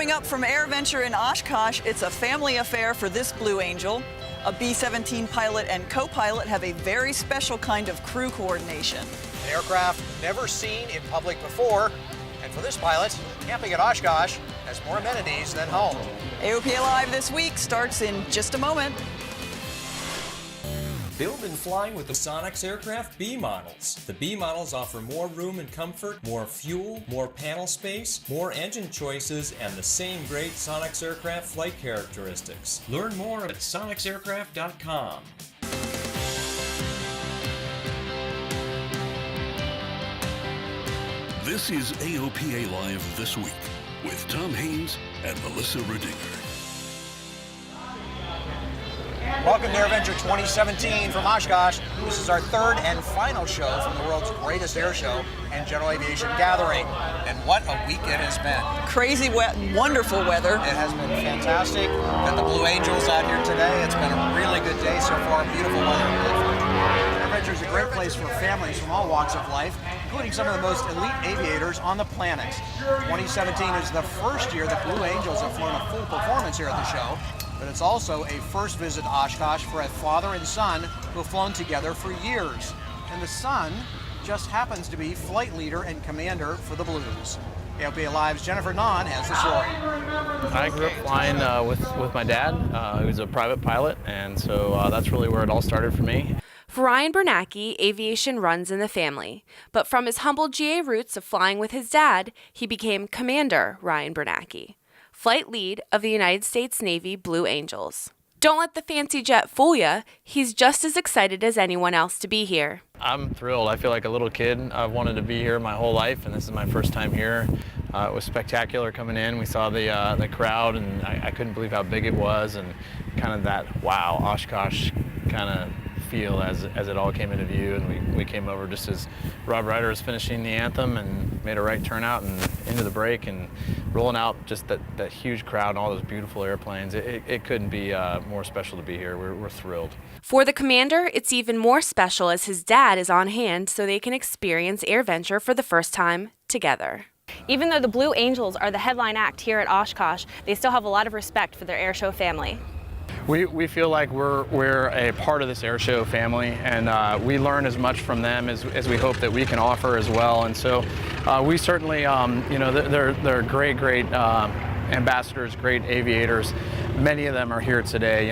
Coming up from AirVenture in Oshkosh, it's a family affair for this Blue Angel. A B-17 pilot and co-pilot have a very special kind of crew coordination. An aircraft never seen in public before, and for this pilot, camping at Oshkosh has more amenities than home. AOPA Live this week starts in just a moment. Build and flying with the Sonex aircraft B models. The B models offer more room and comfort, more fuel, more panel space, more engine choices, and the same great Sonex aircraft flight characteristics. Learn more at sonexaircraft.com. This is AOPA Live This Week with Tom Haynes and Melissa Rudinger. Welcome to AirVenture 2017 from Oshkosh. This is our third and final show from the world's greatest air show and general aviation gathering. And what a week it has been. Crazy, wonderful weather. It has been fantastic. Got the Blue Angels out here today. It's been a really good day so far. Beautiful weather. AirVenture is a great place for families from all walks of life, including some of the most elite aviators on the planet. 2017 is the first year that Blue Angels have flown a full performance here at the show. But it's also a first visit to Oshkosh for a father and son who have flown together for years. And the son just happens to be flight leader and commander for the Blues. AOPA Live's Jennifer Nahn has the story. I grew up flying with my dad, who was a private pilot, and so that's really where it all started for me. For Ryan Bernacki, aviation runs in the family. But from his humble GA roots of flying with his dad, he became Commander Ryan Bernacki, flight lead of the United States Navy Blue Angels. Don't let the fancy jet fool ya. He's just as excited as anyone else to be here. I'm thrilled. I feel like a little kid. I've wanted to be here my whole life, and this is my first time here. It was spectacular coming in. We saw the crowd, and I couldn't believe how big it was, and kind of that, wow, Oshkosh kind of feel as it all came into view. And we came over just as Rob Ryder was finishing the anthem and made a right turnout and into the break and rolling out just that huge crowd and all those beautiful airplanes. It couldn't be more special to be here. We're thrilled. For the commander, it's even more special as his dad is on hand so they can experience AirVenture for the first time together. Even though the Blue Angels are the headline act here at Oshkosh, they still have a lot of respect for their airshow family. We feel like we're a part of this airshow family, and we learn as much from them as we hope that we can offer as well. And so we certainly, they're great ambassadors, great aviators. Many of them are here today.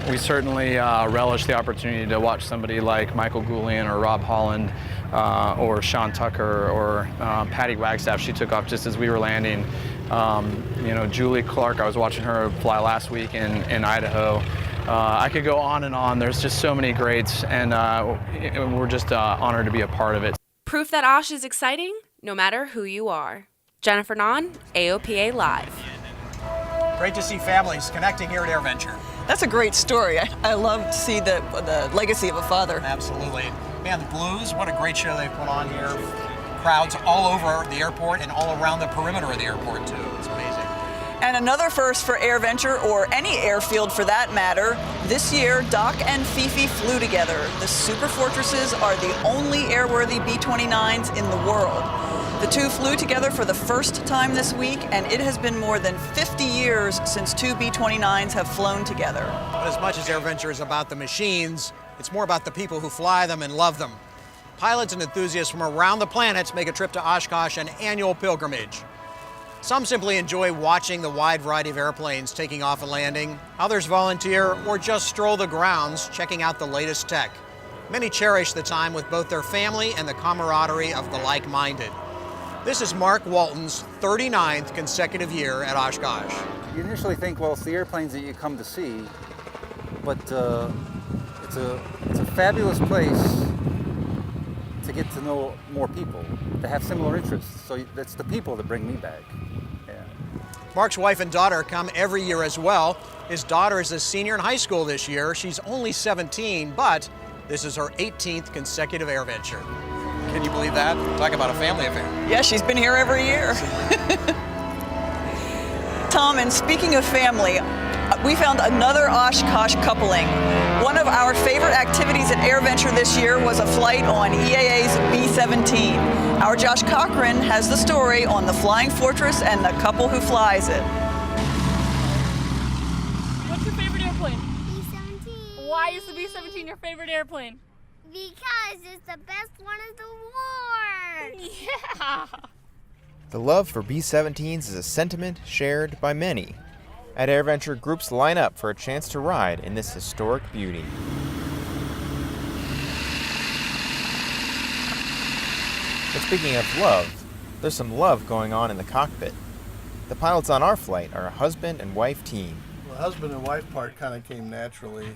We certainly relish the opportunity to watch somebody like Michael Goulian or Rob Holland or Sean Tucker or Patty Wagstaff. She took off just as we were landing. Julie Clark, I was watching her fly last week in Idaho. I could go on and on. There's just so many greats, and we're just honored to be a part of it. Proof that Osh is exciting, no matter who you are. Jennifer Nahn, AOPA Live. Great to see families connecting here at AirVenture. That's a great story. I love to see the legacy of a father. Absolutely. Man, the Blues, what a great show they put on here. Crowds all over the airport and all around the perimeter of the airport, too. It's amazing. And another first for AirVenture, or any airfield for that matter. This year, Doc and Fifi flew together. The Super Fortresses are the only airworthy B-29s in the world. The two flew together for the first time this week, and it has been more than 50 years since two B-29s have flown together. But as much as AirVenture is about the machines, it's more about the people who fly them and love them. Pilots and enthusiasts from around the planet make a trip to Oshkosh an annual pilgrimage. Some simply enjoy watching the wide variety of airplanes taking off and landing. Others volunteer or just stroll the grounds checking out the latest tech. Many cherish the time with both their family and the camaraderie of the like-minded. This is Mark Walton's 39th consecutive year at Oshkosh. You initially think, well, it's the airplanes that you come to see, but it's a fabulous place to get to know more people, to have similar interests. So that's the people that bring me back. Yeah. Mark's wife and daughter come every year as well. His daughter is a senior in high school this year. She's only 17, but this is her 18th consecutive AirVenture. Can you believe that? Talk about a family affair. Yeah, she's been here every year. Tom, and speaking of family, We found another Oshkosh coupling. One of our favorite activities at AirVenture this year was a flight on EAA's B-17. Our Josh Cochran has the story on the Flying Fortress and the couple who flies it. What's your favorite airplane? B-17. Why is the B-17 your favorite airplane? Because it's the best one in the world. Yeah. The love for B-17s is a sentiment shared by many. At AirVenture, groups line up for a chance to ride in this historic beauty. But speaking of love, there's some love going on in the cockpit. The pilots on our flight are a husband and wife team. The husband and wife part kind of came naturally.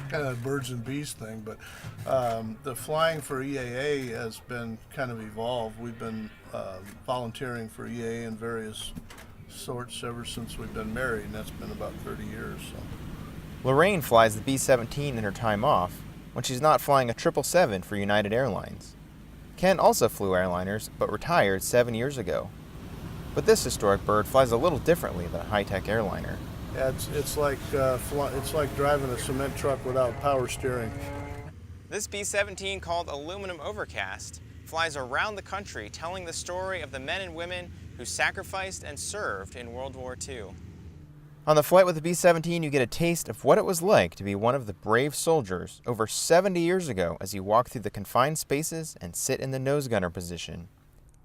Kind of a birds and bees thing, but the flying for EAA has been kind of evolved. We've been volunteering for EAA in various sorts ever since we've been married, and that's been about 30 years. So. Lorraine flies the B-17 in her time off when she's not flying a 777 for United Airlines. Ken also flew airliners, but retired 7 years ago. But this historic bird flies a little differently than a high-tech airliner. Yeah, it's like driving a cement truck without power steering. This B-17, called Aluminum Overcast, flies around the country telling the story of the men and women who sacrificed and served in World War II. On the flight with the B-17, you get a taste of what it was like to be one of the brave soldiers over 70 years ago as you walk through the confined spaces and sit in the nose gunner position.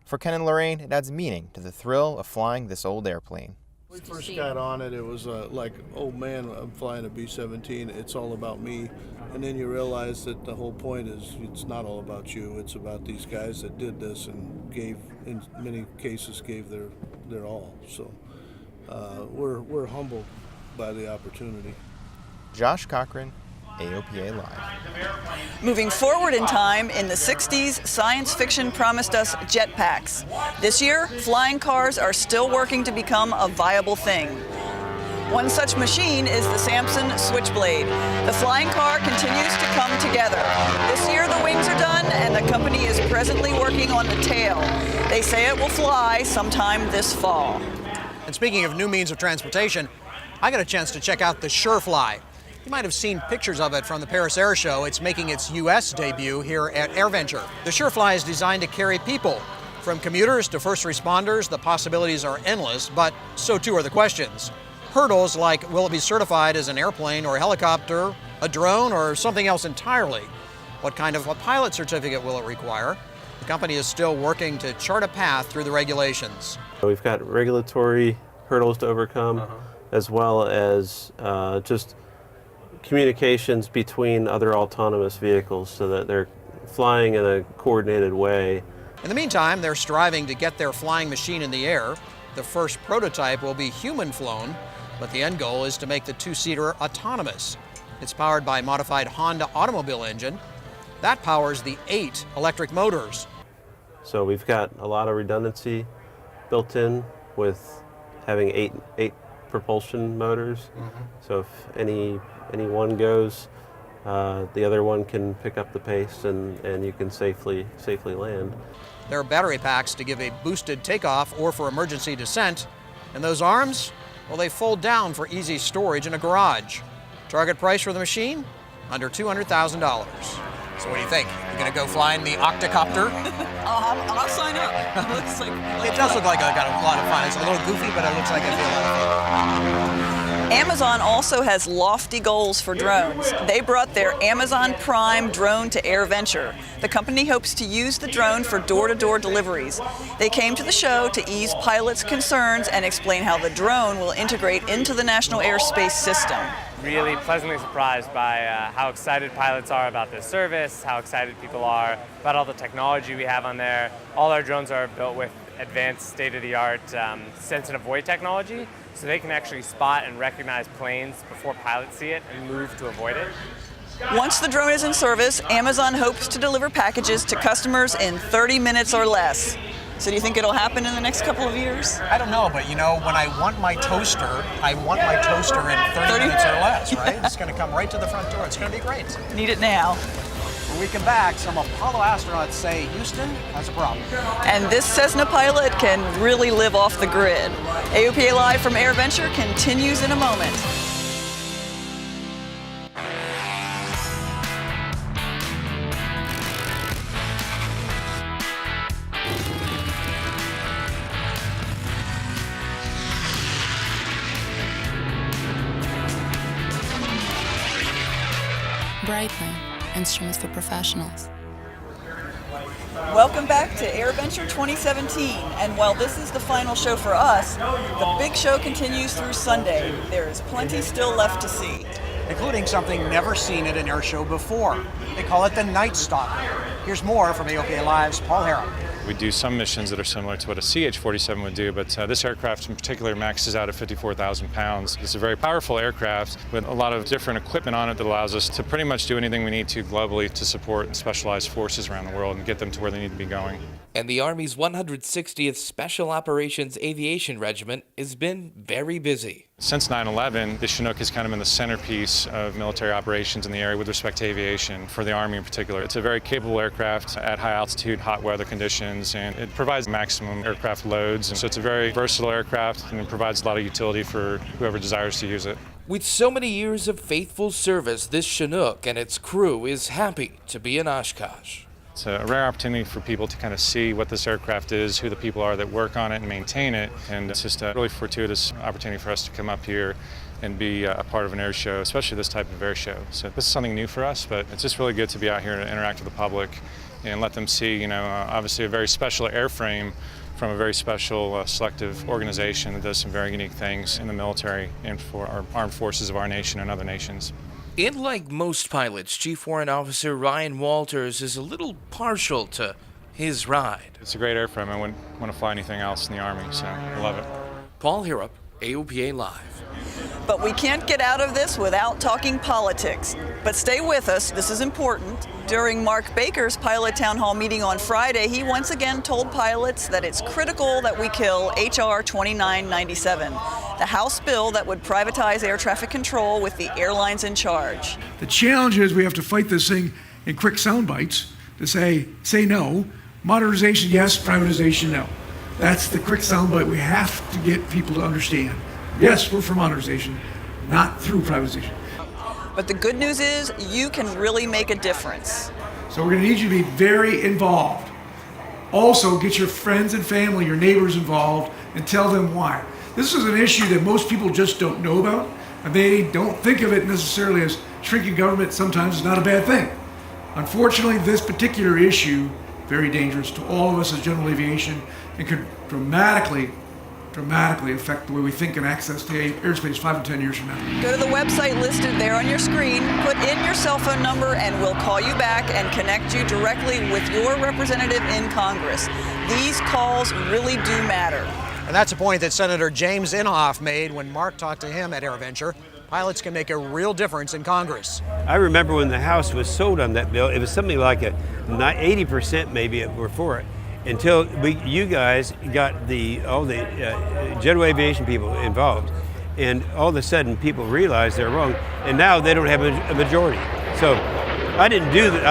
For Ken and Lorraine, it adds meaning to the thrill of flying this old airplane. When we first got on it, it was like, oh man, I'm flying a B-17, it's all about me. And then you realize that the whole point is it's not all about you, it's about these guys that did this and gave, in many cases, gave their all. So we're humbled by the opportunity. Josh Cochran, AOPA Live. Moving forward in time, in the 60s, science fiction promised us jetpacks. This year, flying cars are still working to become a viable thing. One such machine is the Samson Switchblade. The flying car continues to come together. This year the wings are done and the company is presently working on the tail. They say it will fly sometime this fall. And speaking of new means of transportation, I got a chance to check out the SureFly. You might have seen pictures of it from the Paris Air Show. It's making its U.S. debut here at AirVenture. The SureFly is designed to carry people. From commuters to first responders, the possibilities are endless, but so too are the questions. Hurdles like, will it be certified as an airplane or a helicopter, a drone, or something else entirely? What kind of a pilot certificate will it require? The company is still working to chart a path through the regulations. We've got regulatory hurdles to overcome, as well as just communications between other autonomous vehicles so that they're flying in a coordinated way. In the meantime, they're striving to get their flying machine in the air. The first prototype will be human-flown, but the end goal is to make the two-seater autonomous. It's powered by a modified Honda automobile engine. That powers the 8 electric motors. So we've got a lot of redundancy built in with having eight propulsion motors. So if any one goes, the other one can pick up the pace and you can safely land. There are battery packs to give a boosted takeoff or for emergency descent. And those arms, well, they fold down for easy storage in a garage. Target price for the machine? Under $200,000. So what do you think? You're gonna go flying the octocopter? I'll sign up. It does look like I got a lot of fun. It's a little goofy, but it looks like it'd be a lot of fun. Amazon also has lofty goals for drones. They brought their Amazon Prime drone to AirVenture. The company hopes to use the drone for door-to-door deliveries. They came to the show to ease pilots' concerns and explain how the drone will integrate into the National Airspace System. Really pleasantly surprised by how excited pilots are about this service, how excited people are about all the technology we have on there. All our drones are built with advanced state-of-the-art sense and avoid technology, so they can actually spot and recognize planes before pilots see it and move to avoid it. Once the drone is in service, Amazon hopes to deliver packages to customers in 30 minutes or less. So do you think it'll happen in the next couple of years? I don't know, but you know, when I want my toaster, I want my toaster in 30 minutes or less, right? It's going to come right to the front door. It's going to be great. Need it now. When we come back, some Apollo astronauts say Houston has a problem. And this Cessna pilot can really live off the grid. AOPA Live from AirVenture continues in a moment. Brightly, instruments for professionals. Welcome back to AirVenture 2017, and while this is the final show for us, the big show continues through Sunday. There is plenty still left to see. Including something never seen at an air show before. They call it the Night Stalker. Here's more from AOPA Live's Paul Harrop. We do some missions that are similar to what a CH-47 would do, but this aircraft in particular maxes out at 54,000 pounds. It's a very powerful aircraft with a lot of different equipment on it that allows us to pretty much do anything we need to globally to support specialized forces around the world and get them to where they need to be going. And the Army's 160th Special Operations Aviation Regiment has been very busy. Since 9/11, the Chinook has kind of been the centerpiece of military operations in the area with respect to aviation, for the Army in particular. It's a very capable aircraft at high altitude, hot weather conditions, and it provides maximum aircraft loads. And so it's a very versatile aircraft, and it provides a lot of utility for whoever desires to use it. With so many years of faithful service, this Chinook and its crew is happy to be in Oshkosh. It's a rare opportunity for people to kind of see what this aircraft is, who the people are that work on it and maintain it, and it's just a really fortuitous opportunity for us to come up here and be a part of an air show, especially this type of air show. So this is something new for us, but it's just really good to be out here and interact with the public and let them see, obviously a very special airframe from a very special selective organization that does some very unique things in the military and for our armed forces of our nation and other nations. And like most pilots, Chief Warrant Officer Ryan Walters is a little partial to his ride. It's a great airframe. I wouldn't want to fly anything else in the Army, so I love it. Paul Harrop, AOPA Live. But we can't get out of this without talking politics. But stay with us, this is important. During Mark Baker's pilot town hall meeting on Friday, he once again told pilots that it's critical that we kill H.R. 2997, the House bill that would privatize air traffic control with the airlines in charge. The challenge is we have to fight this thing in quick sound bites to say no, modernization yes, privatization no. That's the quick sound bite we have to get people to understand. Yes, we're for modernization, not through privatization. But the good news is you can really make a difference. So we're going to need you to be very involved. Also, get your friends and family, your neighbors involved, and tell them why. This is an issue that most people just don't know about, and they don't think of it necessarily as shrinking government. Sometimes it's not a bad thing. Unfortunately, this particular issue, very dangerous to all of us as general aviation, and could dramatically affect the way we think and access to airspace 5 and 10 years from now. Go to the website listed there on your screen, put in your cell phone number, and we'll call you back and connect you directly with your representative in Congress. These calls really do matter. And that's a point that Senator James Inhofe made when Mark talked to him at AirVenture. Pilots can make a real difference in Congress. I remember when the House was sold on that bill, it was something like 80% maybe were for it. Until you guys got all the general aviation people involved, and all of a sudden people realized they're wrong, and now they don't have a majority. So I didn't do that.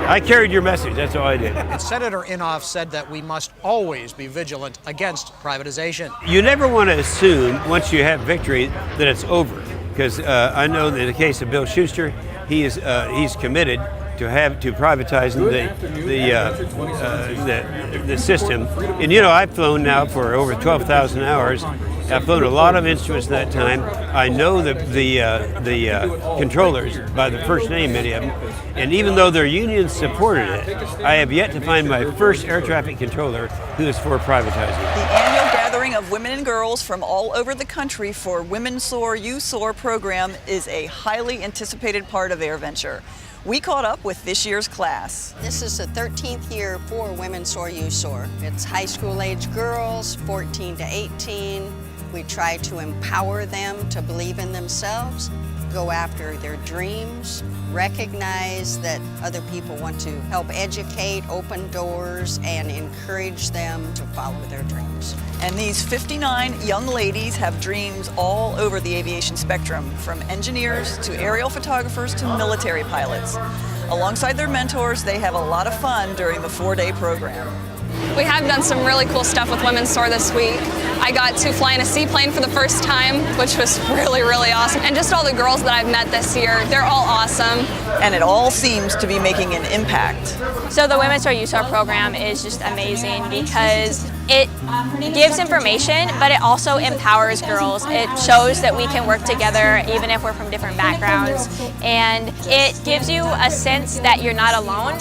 I carried your message. That's all I did. And Senator Inhofe said that we must always be vigilant against privatization. You never want to assume once you have victory that it's over, because I know that in the case of Bill Schuster, he's committed to privatizing the system. And I've flown now for over 12,000 hours. I've flown a lot of instruments in that time. I know the controllers by the first name, many of them. And even though their unions supported it, I have yet to find my first air traffic controller who is for privatizing. The annual gathering of women and girls from all over the country for Women Soar, You Soar program is a highly anticipated part of AirVenture. We caught up with this year's class. This is the 13th year for Women Soar, You Soar. It's high school age girls, 14 to 18. We try to empower them to believe in themselves, go after their dreams, recognize that other people want to help educate, open doors, and encourage them to follow their dreams. And these 59 young ladies have dreams all over the aviation spectrum, from engineers to aerial photographers to military pilots. Alongside their mentors, they have a lot of fun during the 4-day program. We have done some really cool stuff with Women's Soar this week. I got to fly in a seaplane for the first time, which was really, really awesome. And just all the girls that I've met this year, they're all awesome. And it all seems to be making an impact. So the Women's Soar USOAR program is just amazing because it gives information, but it also empowers girls. It shows that we can work together even if we're from different backgrounds. And it gives you a sense that you're not alone.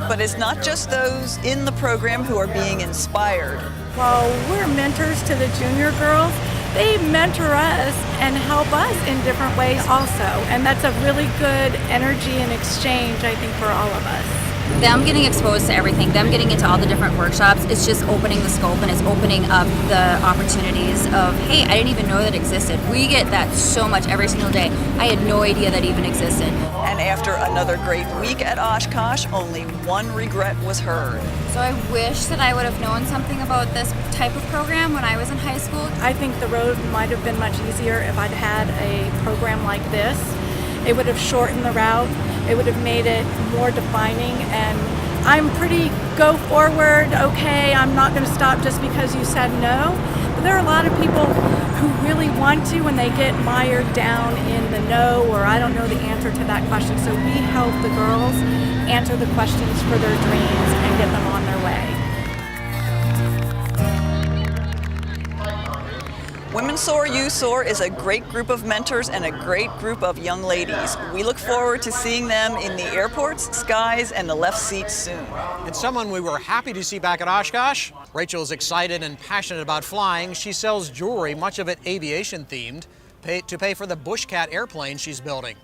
But it's not just those in the program who are being inspired. While we're mentors to the junior girls, they mentor us and help us in different ways also. And that's a really good energy and exchange, I think, for all of us. Them getting exposed to everything, them getting into all the different workshops, it's just opening the scope and it's opening up the opportunities of, hey, I didn't even know that existed. We get that so much every single day. I had no idea that even existed. And after another great week at Oshkosh, only one regret was heard. So I wish that I would have known something about this type of program when I was in high school. I think the road might have been much easier if I'd had a program like this. It would have shortened the route. It would have made it more defining, and I'm pretty go forward, okay, I'm not going to stop just because you said no. But there are a lot of people who really want to and they get mired down in the no, or I don't know the answer to that question. So we help the girls answer the questions for their dreams and get them on their way. Women's Soar USOAR is a great group of mentors and a great group of young ladies. We look forward to seeing them in the airports, skies, and the left seats soon. And someone we were happy to see back at Oshkosh. Rachel is excited and passionate about flying. She sells jewelry, much of it aviation themed, to pay for the Bushcat airplane she's building.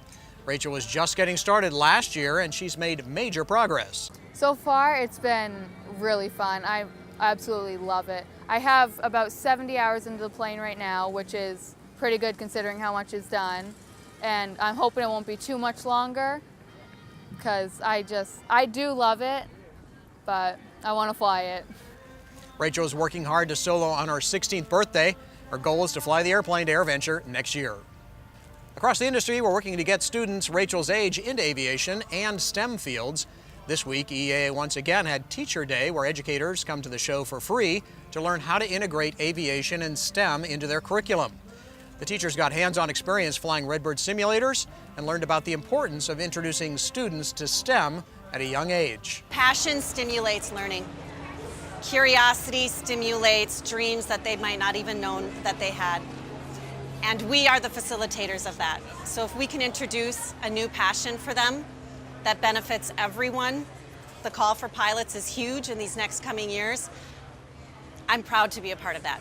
Rachel was just getting started last year and she's made major progress. So far it's been really fun. I absolutely love it. I have about 70 hours into the plane right now, which is pretty good considering how much is done. And I'm hoping it won't be too much longer because I do love it, but I want to fly it. Rachel is working hard to solo on her 16th birthday. Her goal is to fly the airplane to AirVenture next year. Across the industry, we're working to get students Rachel's age into aviation and STEM fields. This week, EAA once again had Teacher Day, where educators come to the show for free to learn how to integrate aviation and STEM into their curriculum. The teachers got hands-on experience flying Redbird simulators and learned about the importance of introducing students to STEM at a young age. Passion stimulates learning. Curiosity stimulates dreams that they might not even known that they had. And we are the facilitators of that. So if we can introduce a new passion for them that benefits everyone, the call for pilots is huge in these next coming years. I'm proud to be a part of that.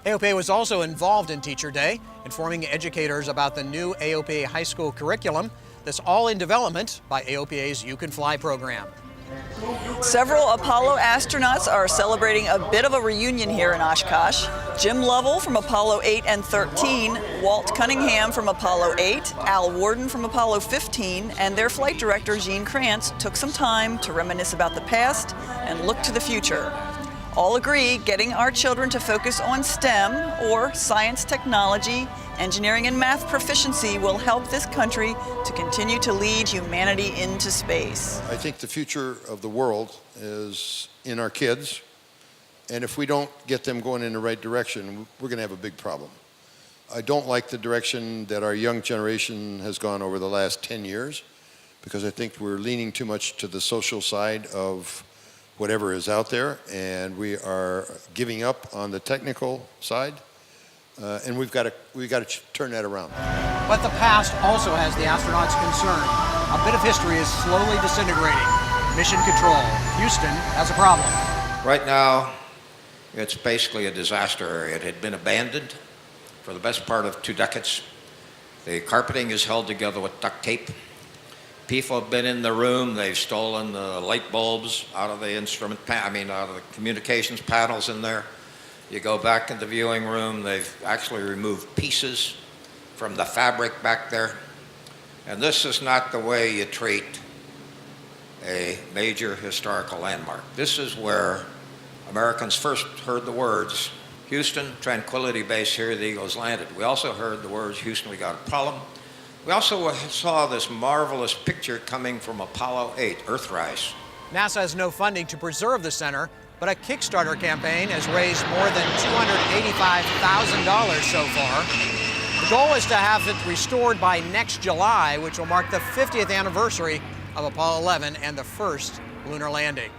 AOPA was also involved in Teacher Day, informing educators about the new AOPA high school curriculum that's all in development by AOPA's You Can Fly program. Several Apollo astronauts are celebrating a bit of a reunion here in Oshkosh. Jim Lovell from Apollo 8 and 13, Walt Cunningham from Apollo 8, Al Worden from Apollo 15, and their flight director, Gene Krantz, took some time to reminisce about the past and look to the future. All agree getting our children to focus on STEM, or science, technology, engineering, and math proficiency will help this country to continue to lead humanity into space. I think the future of the world is in our kids, and if we don't get them going in the right direction, we're going to have a big problem. I don't like the direction that our young generation has gone over the last 10 years, because I think we're leaning too much to the social side of whatever is out there, and we are giving up on the technical side, and we've got to turn that around. But the past also has the astronauts concerned. A bit of history is slowly disintegrating. Mission Control, Houston has a problem. Right now, it's basically a disaster area. It had been abandoned for the best part of 2 decades. The carpeting is held together with duct tape. People have been in the room, they've stolen the light bulbs out of the out of the communications panels in there. You go back in the viewing room, they've actually removed pieces from the fabric back there. And this is not the way you treat a major historical landmark. This is where Americans first heard the words, Houston, Tranquility Base, here the Eagles landed. We also heard the words, Houston, we got a problem. We also saw this marvelous picture coming from Apollo 8, Earthrise. NASA has no funding to preserve the center, but a Kickstarter campaign has raised more than $285,000 so far. The goal is to have it restored by next July, which will mark the 50th anniversary of Apollo 11 and the first lunar landing.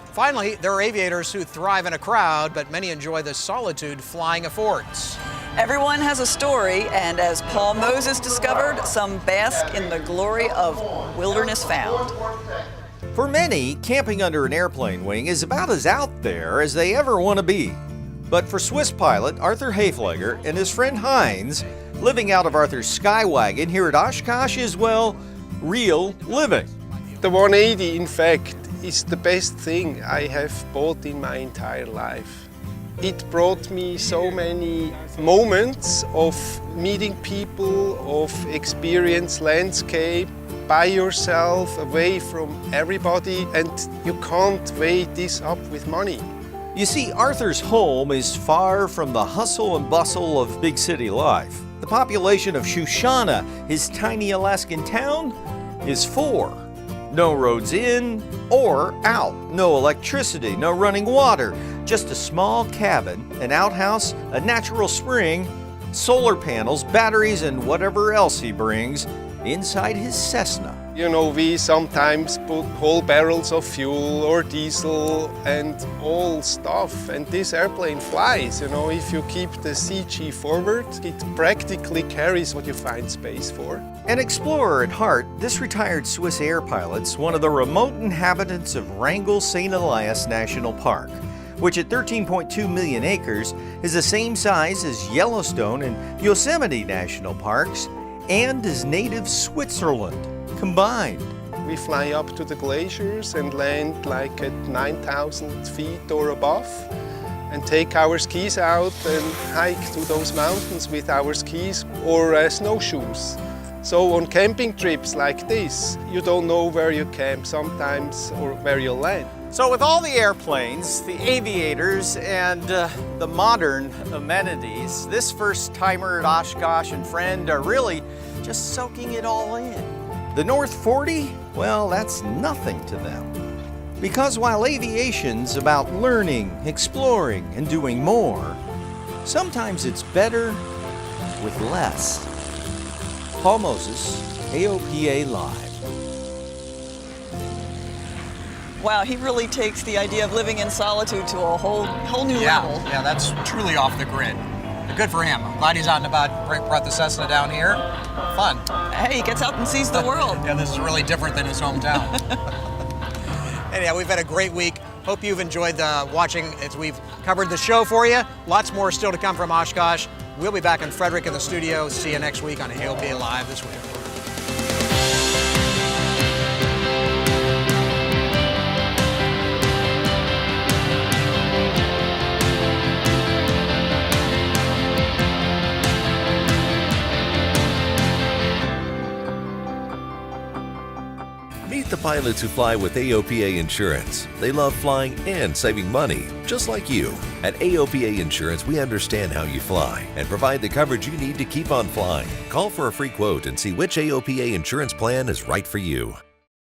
Finally, there are aviators who thrive in a crowd, but many enjoy the solitude flying affords. Everyone has a story, and as Paul Moses discovered, some bask in the glory of wilderness found. For many, camping under an airplane wing is about as out there as they ever want to be. But for Swiss pilot Arthur Hafleger and his friend Heinz, living out of Arthur's Skywagon here at Oshkosh is, well, real living. The 180, in fact, is the best thing I have bought in my entire life. It brought me so many moments of meeting people, of experience landscape, by yourself, away from everybody, and you can't weigh this up with money. You see, Arthur's home is far from the hustle and bustle of big city life. The population of Shoshana, his tiny Alaskan town, is 4. No roads in or out, no electricity, no running water, just a small cabin, an outhouse, a natural spring, solar panels, batteries, and whatever else he brings inside his Cessna. You know, we sometimes put whole barrels of fuel or diesel and all stuff, and this airplane flies. You know, if you keep the CG forward, it practically carries what you find space for. An explorer at heart, this retired Swiss air pilot's one of the remote inhabitants of Wrangell St. Elias National Park, which at 13.2 million acres is the same size as Yellowstone and Yosemite National Parks and is native Switzerland combined. We fly up to the glaciers and land like at 9,000 feet or above and take our skis out and hike to those mountains with our skis or snowshoes. So on camping trips like this, you don't know where you camp sometimes or where you'll land. So with all the airplanes, the aviators, and the modern amenities, this first-timer at Oshkosh and friend are really just soaking it all in. The North 40, well, that's nothing to them. Because while aviation's about learning, exploring, and doing more, sometimes it's better with less. Paul Moses, AOPA Live. Wow, he really takes the idea of living in solitude to a whole new level. Yeah, that's truly off the grid. Good for him. I'm glad he's out and about. Brought the Cessna down here. Fun. Hey, he gets out and sees the world. Yeah, this is really different than his hometown. Anyhow, we've had a great week. Hope you've enjoyed watching as we've covered the show for you. Lots more still to come from Oshkosh. We'll be back in Frederick in the studio. See you next week on AOPA Live this week. Meet the pilots who fly with AOPA Insurance. They love flying and saving money, just like you. At AOPA Insurance, we understand how you fly and provide the coverage you need to keep on flying. Call for a free quote and see which AOPA insurance plan is right for you.